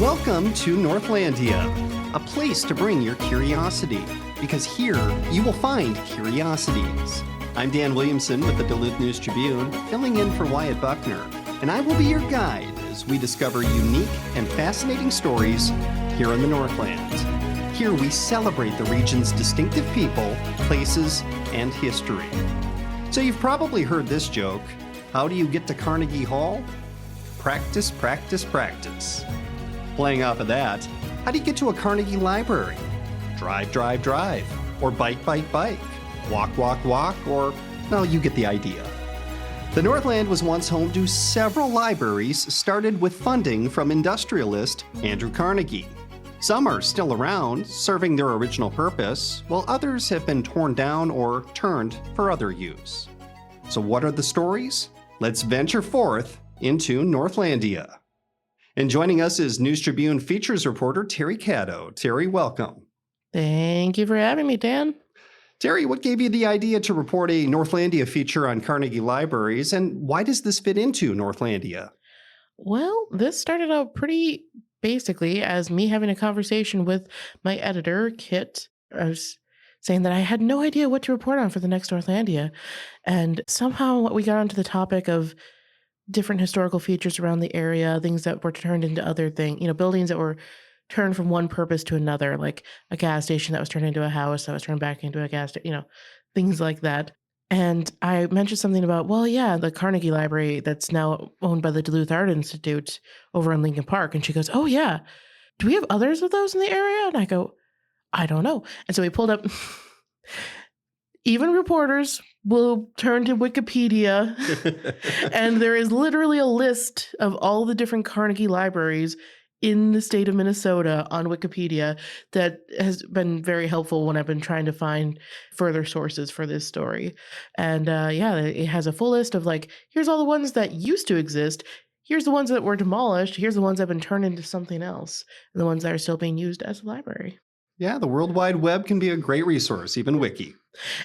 Welcome to Northlandia, a place to bring your curiosity, because here you will find curiosities. I'm Dan Williamson with the Duluth News Tribune, filling in for Wyatt Buckner, and I will be your guide as we discover unique and fascinating stories here in the Northland. Here we celebrate the region's distinctive people, places, and history. So you've probably heard this joke: how do you get to Carnegie Hall? Practice, practice, practice. Playing off of that, how do you get to a Carnegie Library? Drive, drive, drive. Or bike, bike, bike. Walk, walk, walk. Or, well, you get the idea. The Northland was once home to several libraries started with funding from industrialist Andrew Carnegie. Some are still around, serving their original purpose, while others have been torn down or turned for other use. So what are the stories? Let's venture forth into Northlandia. And joining us is News Tribune features reporter Terry Caddo. Terry, welcome. Thank you for having me, Dan. Terry, what gave you the idea to report a Northlandia feature on Carnegie libraries, and why does this fit into Northlandia? Well, this started out pretty basically as me having a conversation with my editor, Kit. I was saying that I had no idea what to report on for the next Northlandia. And somehow we got onto the topic of different historical features around the area, things that were turned into other things, buildings that were turned from one purpose to another, like a gas station that was turned into a house that was turned back into a gas station, things like that. And I mentioned something about, the Carnegie Library that's now owned by the Duluth Art Institute over in Lincoln Park. And she goes, oh yeah, do we have others of those in the area? And I go, I don't know. And so we pulled up, even reporters will turn to Wikipedia, and there is literally a list of all the different Carnegie libraries in the state of Minnesota on Wikipedia that has been very helpful when I've been trying to find further sources for this story. And it has a full list of here's all the ones that used to exist, here's the ones that were demolished, here's the ones that have been turned into something else, and the ones that are still being used as a library. Yeah, the World Wide Web can be a great resource, even Wiki.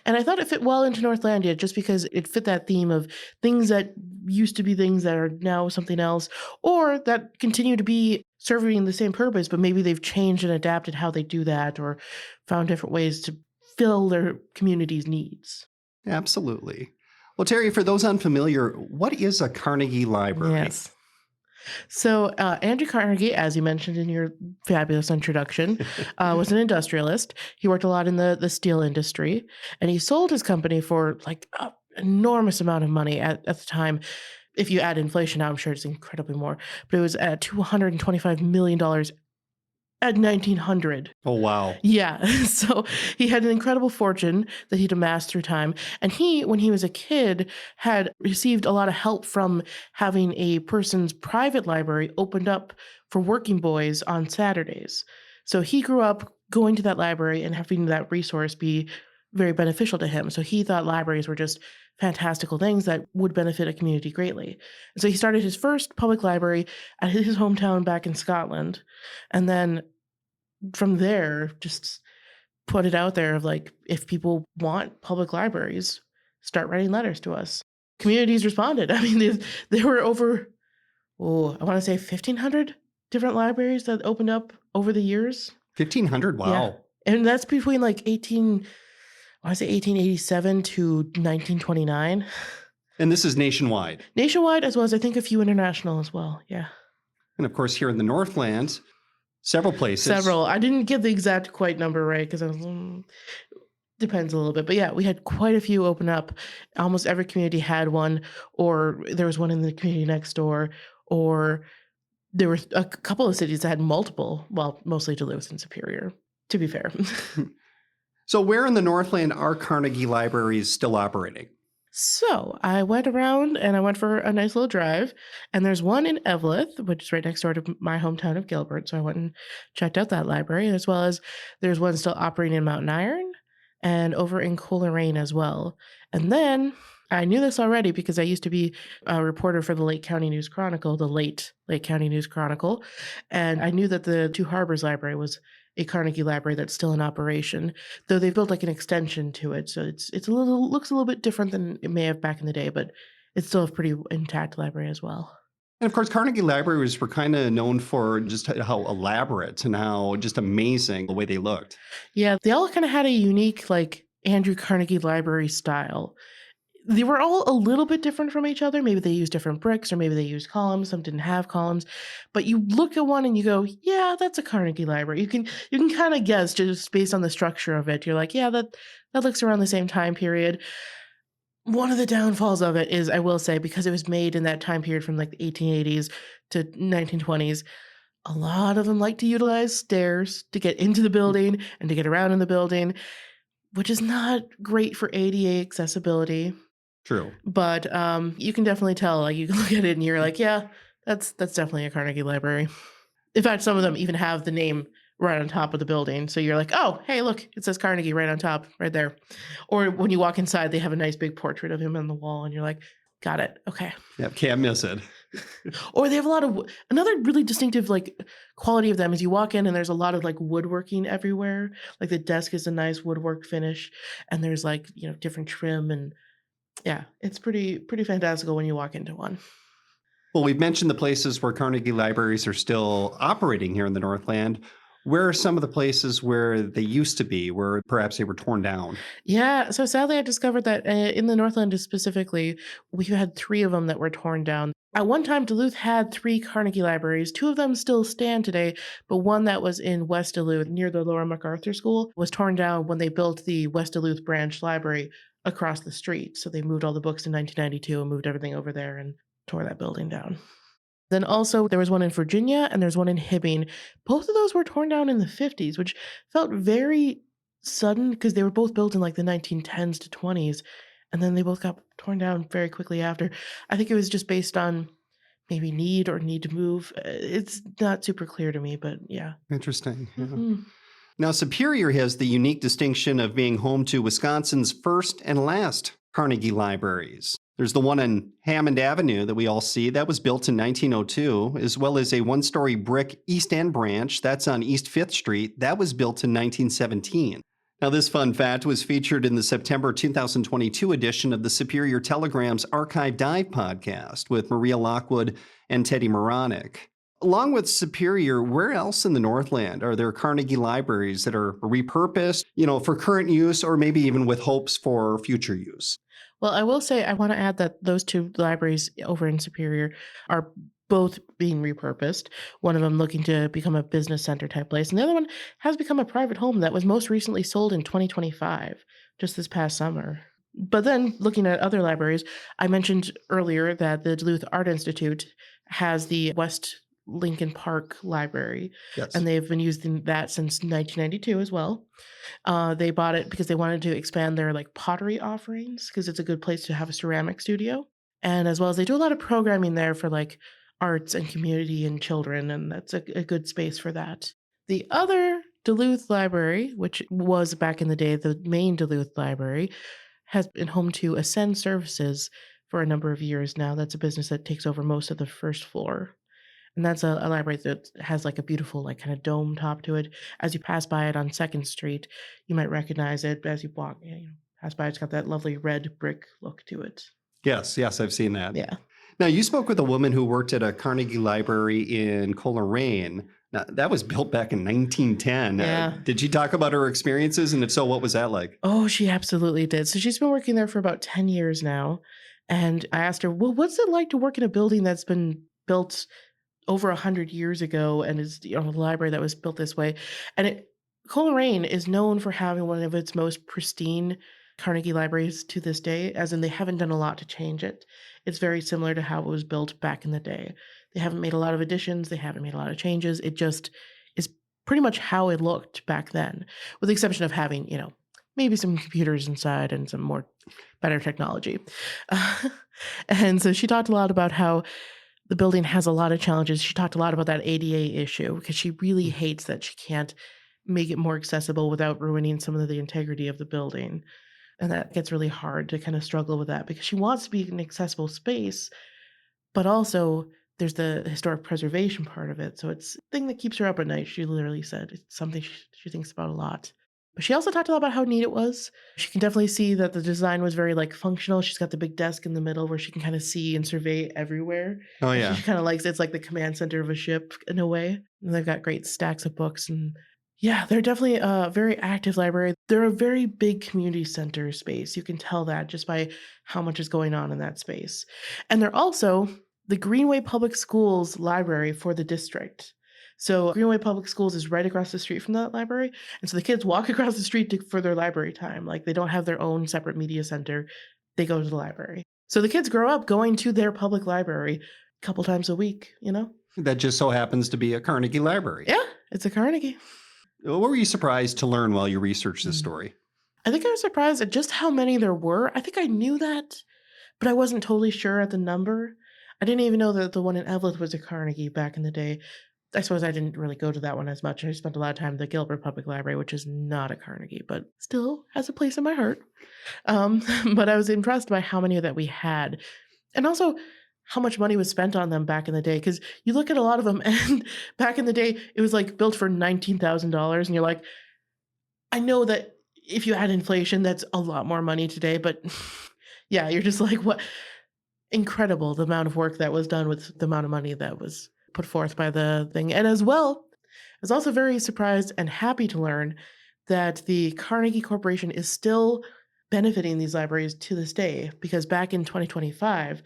And I thought it fit well into Northlandia just because it fit that theme of things that used to be things that are now something else, or that continue to be serving the same purpose, but maybe they've changed and adapted how they do that or found different ways to fill their community's needs. Absolutely. Well, Terry, for those unfamiliar, what is a Carnegie Library? Yes. So Andrew Carnegie, as you mentioned in your fabulous introduction, was an industrialist. He worked a lot in the steel industry, and he sold his company for an enormous amount of money at the time. If you add inflation now, I'm sure it's incredibly more, but it was at $225 million at 1900. Oh, wow. Yeah. So he had an incredible fortune that he'd amassed through time. And he, when he was a kid, had received a lot of help from having a person's private library opened up for working boys on Saturdays. So he grew up going to that library and having that resource be very beneficial to him. So he thought libraries were just fantastical things that would benefit a community greatly. And so he started his first public library at his hometown back in Scotland. And then from there, just put it out there of if people want public libraries, start writing letters to us. Communities responded. I mean, there were over, I want to say 1,500 different libraries that opened up over the years. 1,500? Wow. Yeah. And that's between 1887 to 1929. And this is nationwide? Nationwide, as well as I think a few international as well, yeah. And of course, here in the Northland, several places. Several. I didn't get the exact quite number right because depends a little bit. But yeah, we had quite a few open up. Almost every community had one, or there was one in the community next door, or there were a couple of cities that had multiple, mostly Duluth and Superior, to be fair. So where in the Northland are Carnegie libraries still operating? So I went around and I went for a nice little drive, and there's one in Eveleth, which is right next door to my hometown of Gilbert. So I went and checked out that library, as well as there's one still operating in Mountain Iron and over in Coleraine as well. And then I knew this already because I used to be a reporter for the Lake County News Chronicle, the late Lake County News Chronicle. And I knew that the Two Harbors Library was a Carnegie library that's still in operation, though they've built an extension to it. So looks a little bit different than it may have back in the day, but it's still a pretty intact library as well. And of course, Carnegie Libraries were kind of known for just how elaborate and how just amazing the way they looked. Yeah, they all kind of had a unique, like, Andrew Carnegie library style. They were all a little bit different from each other. Maybe they used different bricks or maybe they used columns. Some didn't have columns. But you look at one and you go, yeah, that's a Carnegie library. You can kind of guess just based on the structure of it. You're like, yeah, that looks around the same time period. One of the downfalls of it is, I will say, because it was made in that time period from like the 1880s to 1920s, a lot of them like to utilize stairs to get into the building and to get around in the building, which is not great for ADA accessibility. True. But, you can definitely tell, like, you can look at it and you're like, "Yeah, that's definitely a Carnegie library." In fact, some of them even have the name right on top of the building, so you're like, "Oh, hey, look, it says Carnegie right on top, right there." Or when you walk inside, they have a nice big portrait of him on the wall, and you're like, "Got it, okay." Yep, can't miss it. Or they have a lot of another really distinctive, like, quality of them is you walk in and there's a lot of, like, woodworking everywhere, like, the desk is a nice woodwork finish, and there's, like, different trim and yeah, it's pretty fantastical when you walk into one. Well, we've mentioned the places where Carnegie Libraries are still operating here in the Northland. Where are some of the places where they used to be, where perhaps they were torn down? Yeah, so sadly, I discovered that in the Northland specifically, we had three of them that were torn down. At one time, Duluth had three Carnegie libraries. Two of them still stand today, but one that was in West Duluth near the Laura MacArthur School was torn down when they built the West Duluth branch library across the street. So they moved all the books in 1992 and moved everything over there and tore that building down. Then also there was one in Virginia and there's one in Hibbing. Both of those were torn down in the 50s, which felt very sudden because they were both built in like the 1910s to 20s. And then they both got torn down very quickly after. I think it was just based on maybe need or need to move. It's not super clear to me, but yeah. Interesting. Yeah. Mhm. Now, Superior has the unique distinction of being home to Wisconsin's first and last Carnegie Libraries. There's the one on Hammond Avenue that we all see. That was built in 1902, as well as a one-story brick East End branch. That's on East 5th Street. That was built in 1917. Now, this fun fact was featured in the September 2022 edition of the Superior Telegram's Archive Dive podcast with Maria Lockwood and Teddy Moronic. Along with Superior, where else in the Northland are there Carnegie libraries that are repurposed, for current use or maybe even with hopes for future use? Well, I will say I want to add that those two libraries over in Superior are both being repurposed. One of them looking to become a business center type place, and the other one has become a private home that was most recently sold in 2025, just this past summer. But then looking at other libraries, I mentioned earlier that the Duluth Art Institute has the West Lincoln Park Library, Yes. and they've been using that since 1992 as well. They bought it because they wanted to expand their like pottery offerings because it's a good place to have a ceramic studio. And as well as they do a lot of programming there for like arts and community and children, and that's a good space for that. The other Duluth Library, which was back in the day the main Duluth Library, has been home to Ascend Services for a number of years now. That's a business that takes over most of the first floor. And that's a library that has, like, a beautiful, like, kinda dome top to it. As you pass by it on 2nd Street, you might recognize it as you walk, pass by, it's got that lovely red brick look to it. Yes, I've seen that. Yeah. Now, you spoke with a woman who worked at a Carnegie Library in Coleraine. Now, that was built back in 1910. Yeah. Did she talk about her experiences? And if so, what was that like? Oh, she absolutely did. So she's been working there for about 10 years now, and I asked her, "Well, what's it like to work in a building that's been built over 100 years ago and is, a library that was built this way?" And Coleraine is known for having one of its most pristine Carnegie libraries to this day, as in they haven't done a lot to change it. It's very similar to how it was built back in the day. They haven't made a lot of additions, they haven't made a lot of changes. It just is pretty much how it looked back then, with the exception of having, maybe some computers inside and some more better technology. And so she talked a lot about how the building has a lot of challenges. She talked a lot about that ADA issue because she really hates that she can't make it more accessible without ruining some of the integrity of the building. And that gets really hard to kind of struggle with that because she wants to be an accessible space, but also there's the historic preservation part of it. So it's a thing that keeps her up at night. She literally said it's something she thinks about a lot. She also talked a lot about how neat it was. She can definitely see that the design was very like functional. She's got the big desk in the middle where she can kind of see and survey everywhere. Oh, And yeah. she kind of likes it's like the command center of a ship in a way. And they've got great stacks of books. And yeah, they're definitely a very active library. They're a very big community center space. You can tell that just by how much is going on in that space. And they're also the Greenway Public Schools library for the district. So Greenway Public Schools is right across the street from that library. And so the kids walk across the street for their library time. Like they don't have their own separate media center. They go to the library. So the kids grow up going to their public library a couple times a week, you know? That just so happens to be a Carnegie library. Yeah, it's a Carnegie. What were you surprised to learn while you researched this story? I think I was surprised at just how many there were. I think I knew that, but I wasn't totally sure at the number. I didn't even know that the one in Evelyn was a Carnegie back in the day. I suppose I didn't really go to that one as much. I spent a lot of time at the Gilbert Public Library, which is not a Carnegie, but still has a place in my heart. But I was impressed by how many that we had. And also how much money was spent on them back in the day. Because you look at a lot of them, and back in the day, it was like built for $19,000. And you're like, I know that if you add inflation, that's a lot more money today. But yeah, you're just like, what? Incredible the amount of work that was done with the amount of money that was put forth by the thing. And as well, I was also very surprised and happy to learn that the Carnegie Corporation is still benefiting these libraries to this day, because back in 2025,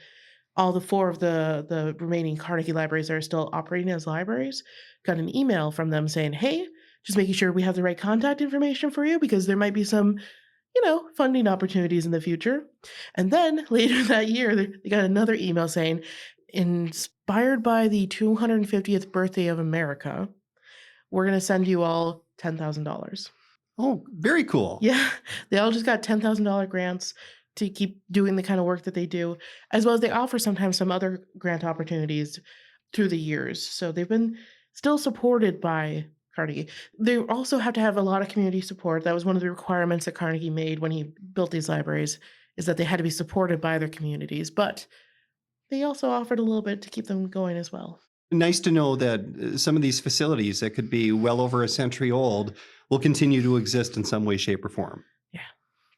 all the 4 of the remaining Carnegie libraries that are still operating as libraries got an email from them saying, hey, just making sure we have the right contact information for you because there might be some, funding opportunities in the future. And then later that year, they got another email saying, inspired by the 250th birthday of America, we're going to send you all $10,000. Oh, very cool. Yeah, they all just got $10,000 grants to keep doing the kind of work that they do, as well as they offer sometimes some other grant opportunities through the years. So they've been still supported by Carnegie. They also have to have a lot of community support. That was one of the requirements that Carnegie made when he built these libraries, is that they had to be supported by their communities. But they also offered a little bit to keep them going as well. Nice to know that some of these facilities that could be well over a century old will continue to exist in some way, shape, or form. Yeah,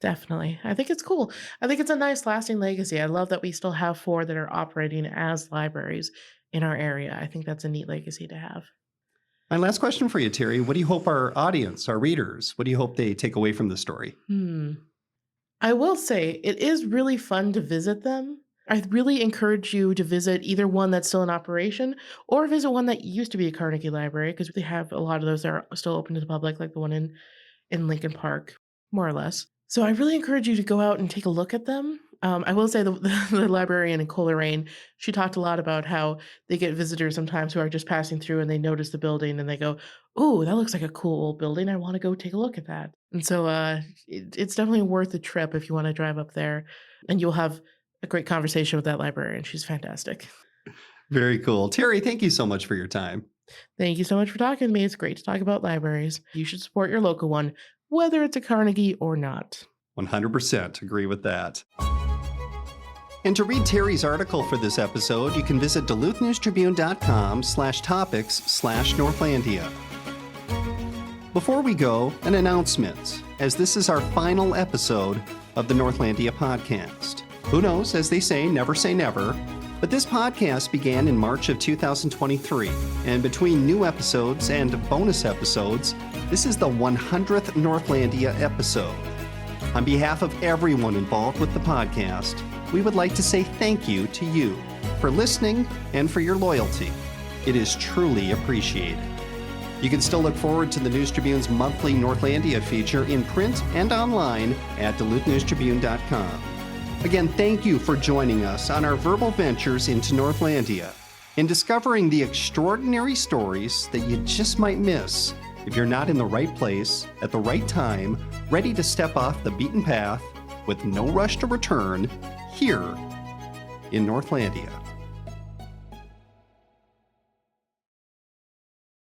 definitely. I think it's cool. I think it's a nice lasting legacy. I love that we still have 4 that are operating as libraries in our area. I think that's a neat legacy to have. My last question for you, Terry. What do you hope our audience, our readers, what do you hope they take away from the story? I will say it is really fun to visit them. I really encourage you to visit either one that's still in operation or visit one that used to be a Carnegie library, because they have a lot of those that are still open to the public, like the one in Lincoln Park, more or less. So I really encourage you to go out and take a look at them. I will say the librarian in Coleraine, she talked a lot about how they get visitors sometimes who are just passing through and they notice the building and they go, oh, that looks like a cool old building. I want to go take a look at that. And so it's definitely worth the trip if you want to drive up there, and you'll have a great conversation with that librarian. She's fantastic. Very cool. Terry, thank you so much for your time. Thank you so much for talking to me. It's great to talk about libraries. You should support your local one, whether it's a Carnegie or not. 100% agree with that. And to read Terry's article for this episode, you can visit duluthnewstribune.com/topics/Northlandia. Before we go, an announcement, as this is our final episode of the Northlandia podcast. Who knows, as they say never, but this podcast began in March of 2023, and between new episodes and bonus episodes, this is the 100th Northlandia episode. On behalf of everyone involved with the podcast, we would like to say thank you to you for listening and for your loyalty. It is truly appreciated. You can still look forward to the News Tribune's monthly Northlandia feature in print and online at duluthnewstribune.com. Again, thank you for joining us on our verbal ventures into Northlandia and discovering the extraordinary stories that you just might miss if you're not in the right place at the right time, ready to step off the beaten path with no rush to return here in Northlandia.